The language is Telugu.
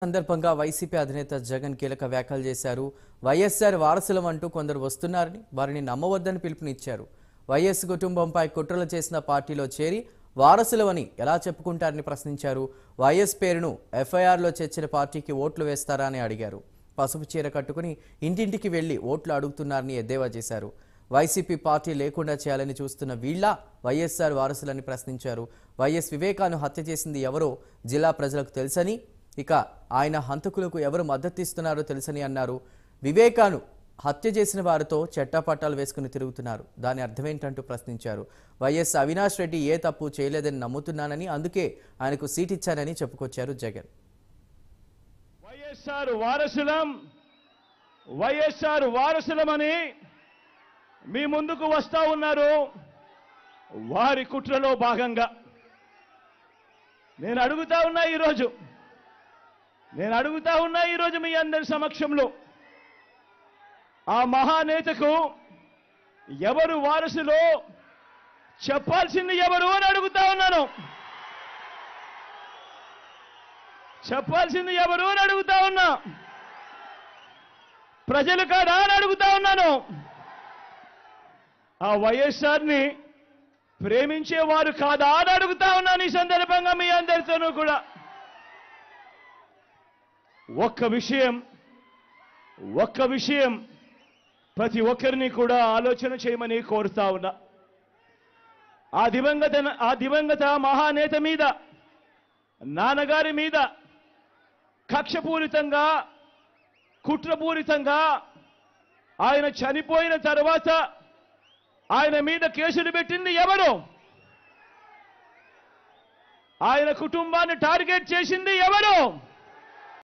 సందర్భంగా వైసీపీ అధినేత జగన్ కీలక వ్యాఖ్యలు చేశారు. వైఎస్ఆర్ వారసులం అంటూ కొందరు వస్తున్నారని వారిని నమ్మవద్దని పిలుపునిచ్చారు. వైఎస్ కుటుంబంపై కుట్రలు చేసిన పార్టీలో చేరి వారసులమని ఎలా చెప్పుకుంటారని ప్రశ్నించారు. వైఎస్ పేరును ఎఫ్ఐఆర్లో చేర్చిన పార్టీకి ఓట్లు వేస్తారా అని అడిగారు. పసుపు చీర కట్టుకుని ఇంటింటికి వెళ్లి ఓట్లు అడుగుతున్నారని ఎద్దేవా చేశారు. వైసీపీ పార్టీ లేకుండా చేయాలని చూస్తున్న వీళ్ళ వైఎస్ఆర్ వారసులని ప్రశ్నించారు. వైఎస్ వివేకాను హత్య చేసింది ఎవరో జిల్లా ప్రజలకు తెలుసని, ఇక ఆయన హంతకులకు ఎవరు మద్దతిస్తున్నారో తెలుసని అన్నారు. వివేకాను హత్య చేసిన వారితో చట్టపట్టాలు వేసుకుని తిరుగుతున్నారు, దాని అర్థమేంటంటూ ప్రశ్నించారు. వైఎస్ అవినాష్ రెడ్డి ఏ తప్పు చేయలేదని నమ్ముతున్నానని, అందుకే ఆయనకు సీట్ ఇచ్చానని చెప్పుకొచ్చారు జగన్. వైఎస్ఆర్ వారసులమని మీ ముందుకు వస్తా ఉన్నారు. వారి కుట్రలో భాగంగా నేను అడుగుతా ఉన్నా ఈరోజు మీ అందరి సమక్షంలో, ఆ మహానేతకు ఎవరు వారసులో చెప్పాల్సింది ఎవరు అని అడుగుతా ఉన్నాను. చెప్పాల్సింది ఎవరు అని అడుగుతా ఉన్నా. ప్రజలు కాదా అని అడుగుతా ఉన్నాను. ఆ వైఎస్ఆర్ని ప్రేమించేవారు కాదా అని అడుగుతా ఉన్నాను. ఈ సందర్భంగా మీ అందరితోనూ కూడా ఒక్క విషయం ప్రతి ఒక్కరిని కూడా ఆలోచన చేయమని కోరుతా ఉన్నా. ఆ దివంగత మహానేత మీద, నాన్నగారి మీద కక్షపూరితంగా, కుట్రపూరితంగా ఆయన చనిపోయిన తర్వాత ఆయన మీద కేసులు పెట్టింది ఎవరు? ఆయన కుటుంబాన్ని టార్గెట్ చేసింది ఎవరు?